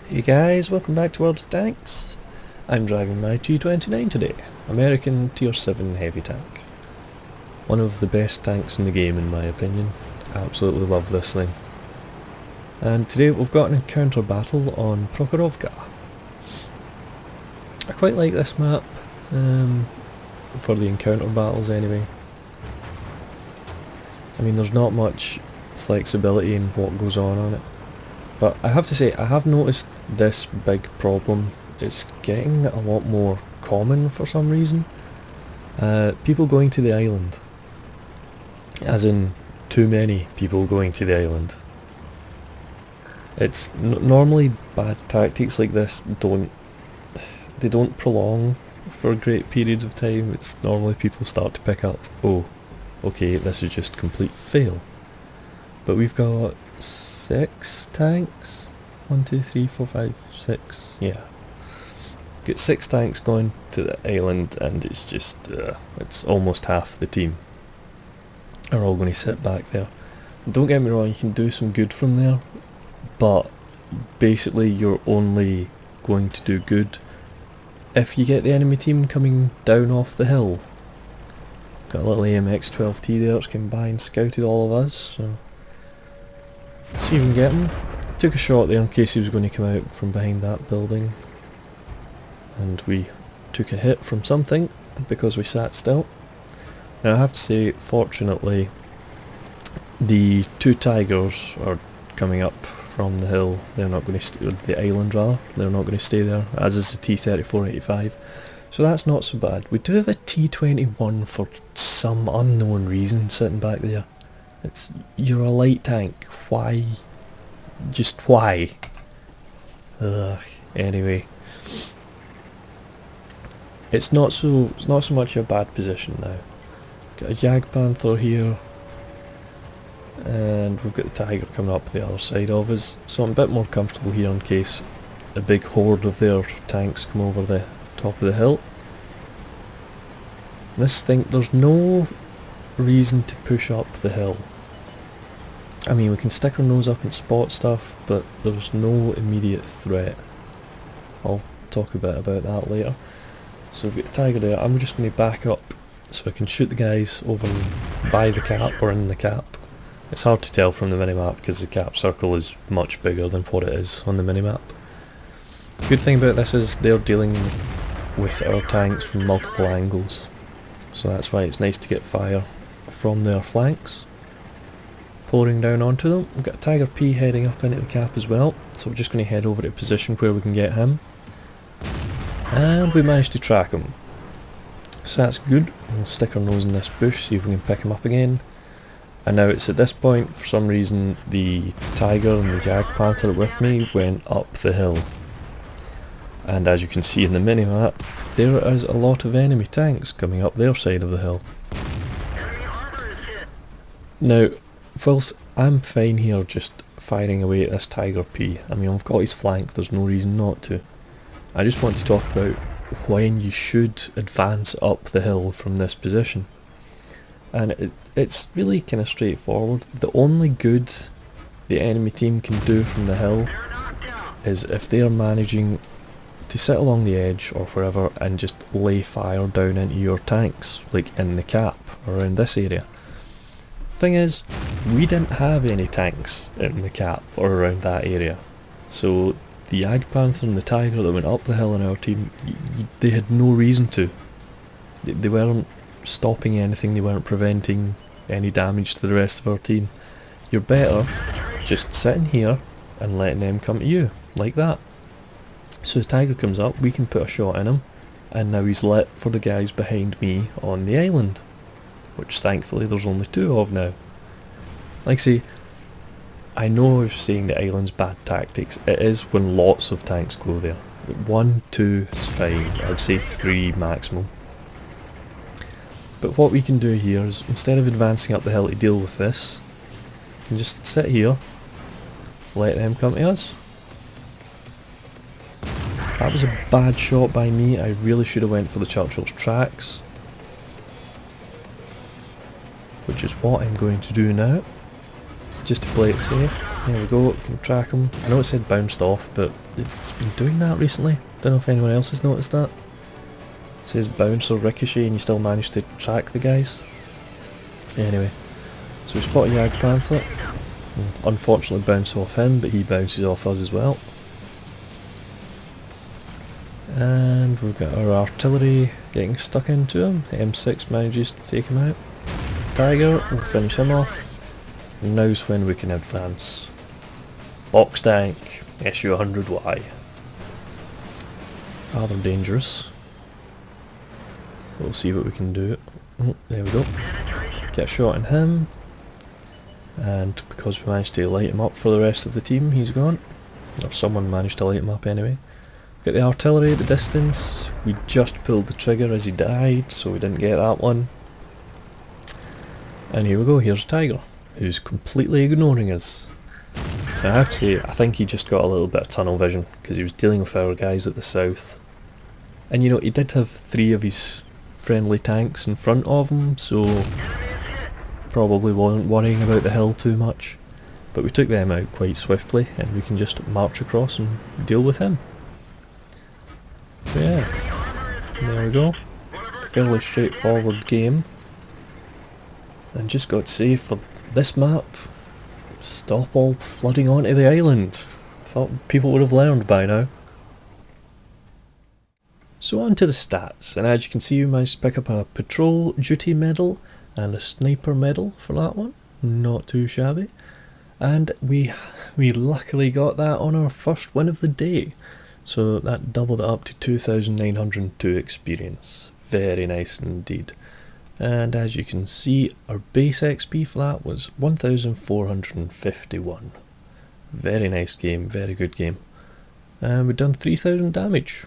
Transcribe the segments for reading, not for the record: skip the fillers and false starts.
Hey guys, welcome back to World of Tanks. I'm driving my T-29 today, American Tier 7 heavy tank. One of the best tanks in the game in my opinion. Absolutely love this thing. And today we've got an encounter battle on Prokhorovka. I quite like this map, for the encounter battles anyway. I mean, there's not much flexibility in what goes on it. But I have to say, I have noticed this big problem. It's getting a lot more common for some reason. People going to the island. As in, too many people going to the island. It's normally bad tactics like this they don't prolong for great periods of time. It's normally people start to pick up, oh, okay, this is just complete fail. But we've got 6 tanks? 1, 2, 3, 4, 5, 6, yeah. Got 6 tanks going to the island and it's just, it's almost half the team are all going to sit back there. Don't get me wrong, you can do some good from there, but basically you're only going to do good if you get the enemy team coming down off the hill. Got a little AMX-12T there that's came by and scouted all of us, so see if we can get him. Took a shot there in case he was going to come out from behind that building. And we took a hit from something because we sat still. Now I have to say, fortunately, the 2 Tigers are coming up from the hill. They're not going to the island rather. They're not going to stay there, as is the T-34-85. So that's not so bad. We do have a T-21 for some unknown reason sitting back there. You're a light tank. Why? Just why? Ugh. Anyway, it's not so much a bad position now. Got a Jag Panther here, and we've got the Tiger coming up the other side of us. So I'm a bit more comfortable here in case a big horde of their tanks come over the top of the hill. This thing, there's no reason to push up the hill. I mean, we can stick our nose up and spot stuff, but there's no immediate threat. I'll talk a bit about that later. So we've got the Tiger there. I'm just going to back up so I can shoot the guys over by the cap or in the cap. It's hard to tell from the minimap because the cap circle is much bigger than what it is on the minimap. Good thing about this is they're dealing with our tanks from multiple angles. So that's why it's nice to get fire from their flanks pouring down onto them. We've got a Tiger P heading up into the cap as well, so we're just going to head over to a position where we can get him. And we managed to track him. So that's good. We'll stick our nose in this bush, see if we can pick him up again. And now it's at this point, for some reason, the Tiger and the Jag Panther with me went up the hill. And as you can see in the minimap, there is a lot of enemy tanks coming up their side of the hill. Now, whilst I'm fine here just firing away at this Tiger P, I mean, I've got his flank, there's no reason not to. I just want to talk about when you should advance up the hill from this position. And it's really kind of straightforward. The only good the enemy team can do from the hill is if they are managing to sit along the edge or wherever and just lay fire down into your tanks, like in the cap around this area. Thing is, we didn't have any tanks in the cap or around that area, so the Jag Panther and the Tiger that went up the hill in our team, they had no reason to. They weren't stopping anything, they weren't preventing any damage to the rest of our team. You're better just sitting here and letting them come to you, like that. So the Tiger comes up, we can put a shot in him, and now he's lit for the guys behind me on the island, which thankfully there's only 2 of now. Like I say, I know I was saying the island's bad tactics. It is when lots of tanks go there. 1, 2 is fine, I'd say 3 maximum. But what we can do here is, instead of advancing up the hill to deal with this, we can just sit here, let them come to us. That was a bad shot by me. I really should have went for the Churchill's tracks, which is what I'm going to do now, just to play it safe. There we go, we can track him. I know it said bounced off, but it's been doing that recently. Don't know if anyone else has noticed that. It says bounce or ricochet and you still manage to track the guys. Anyway, so we spot a Yag Panther. We'll unfortunately bounce off him, but he bounces off us as well. And we've got our artillery getting stuck into him. M6 manages to take him out. Tiger will finish him off. And now's when we can advance. Box tank, SU-100Y. Rather dangerous. We'll see what we can do. Oh, there we go. Get a shot on him. And because we managed to light him up for the rest of the team, he's gone. Or someone managed to light him up anyway. Got the artillery at the distance. We just pulled the trigger as he died, so we didn't get that one. And here we go, here's Tiger, who's completely ignoring us. Now I have to say, I think he just got a little bit of tunnel vision, because he was dealing with our guys at the south. And you know, he did have 3 of his friendly tanks in front of him, so probably wasn't worrying about the hill too much. But we took them out quite swiftly, and we can just march across and deal with him. So yeah, there we go. Fairly straightforward game. And just got to say, for this map, stop all flooding onto the island. I thought people would have learned by now. So on to the stats, and as you can see we managed to pick up a patrol duty medal and a sniper medal for that one. Not too shabby. And we luckily got that on our first win of the day. So that doubled it up to 2,902 experience. Very nice indeed. And as you can see, our base XP for that was 1,451. Very nice game, very good game. And we've done 3,000 damage.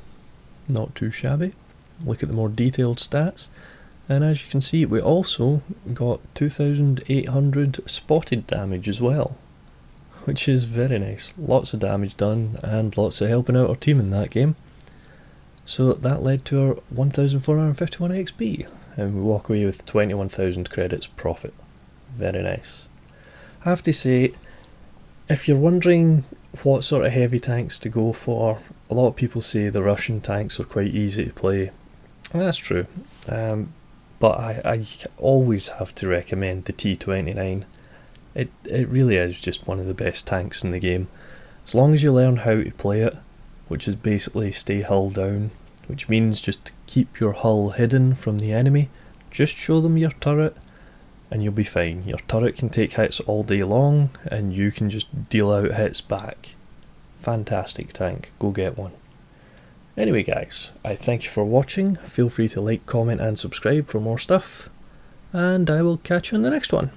Not too shabby. Look at the more detailed stats. And as you can see, we also got 2,800 spotted damage as well. Which is very nice. Lots of damage done and lots of helping out our team in that game. So that led to our 1,451 XP. And we walk away with 21,000 credits profit. Very nice. I have to say, if you're wondering what sort of heavy tanks to go for, a lot of people say the Russian tanks are quite easy to play. And that's true. But I always have to recommend the T29. It really is just one of the best tanks in the game. As long as you learn how to play it, which is basically stay hull down, which means just keep your hull hidden from the enemy, just show them your turret and you'll be fine. Your turret can take hits all day long and you can just deal out hits back. Fantastic tank, go get one. Anyway guys, I thank you for watching. Feel free to like, comment and subscribe for more stuff, and I will catch you in the next one.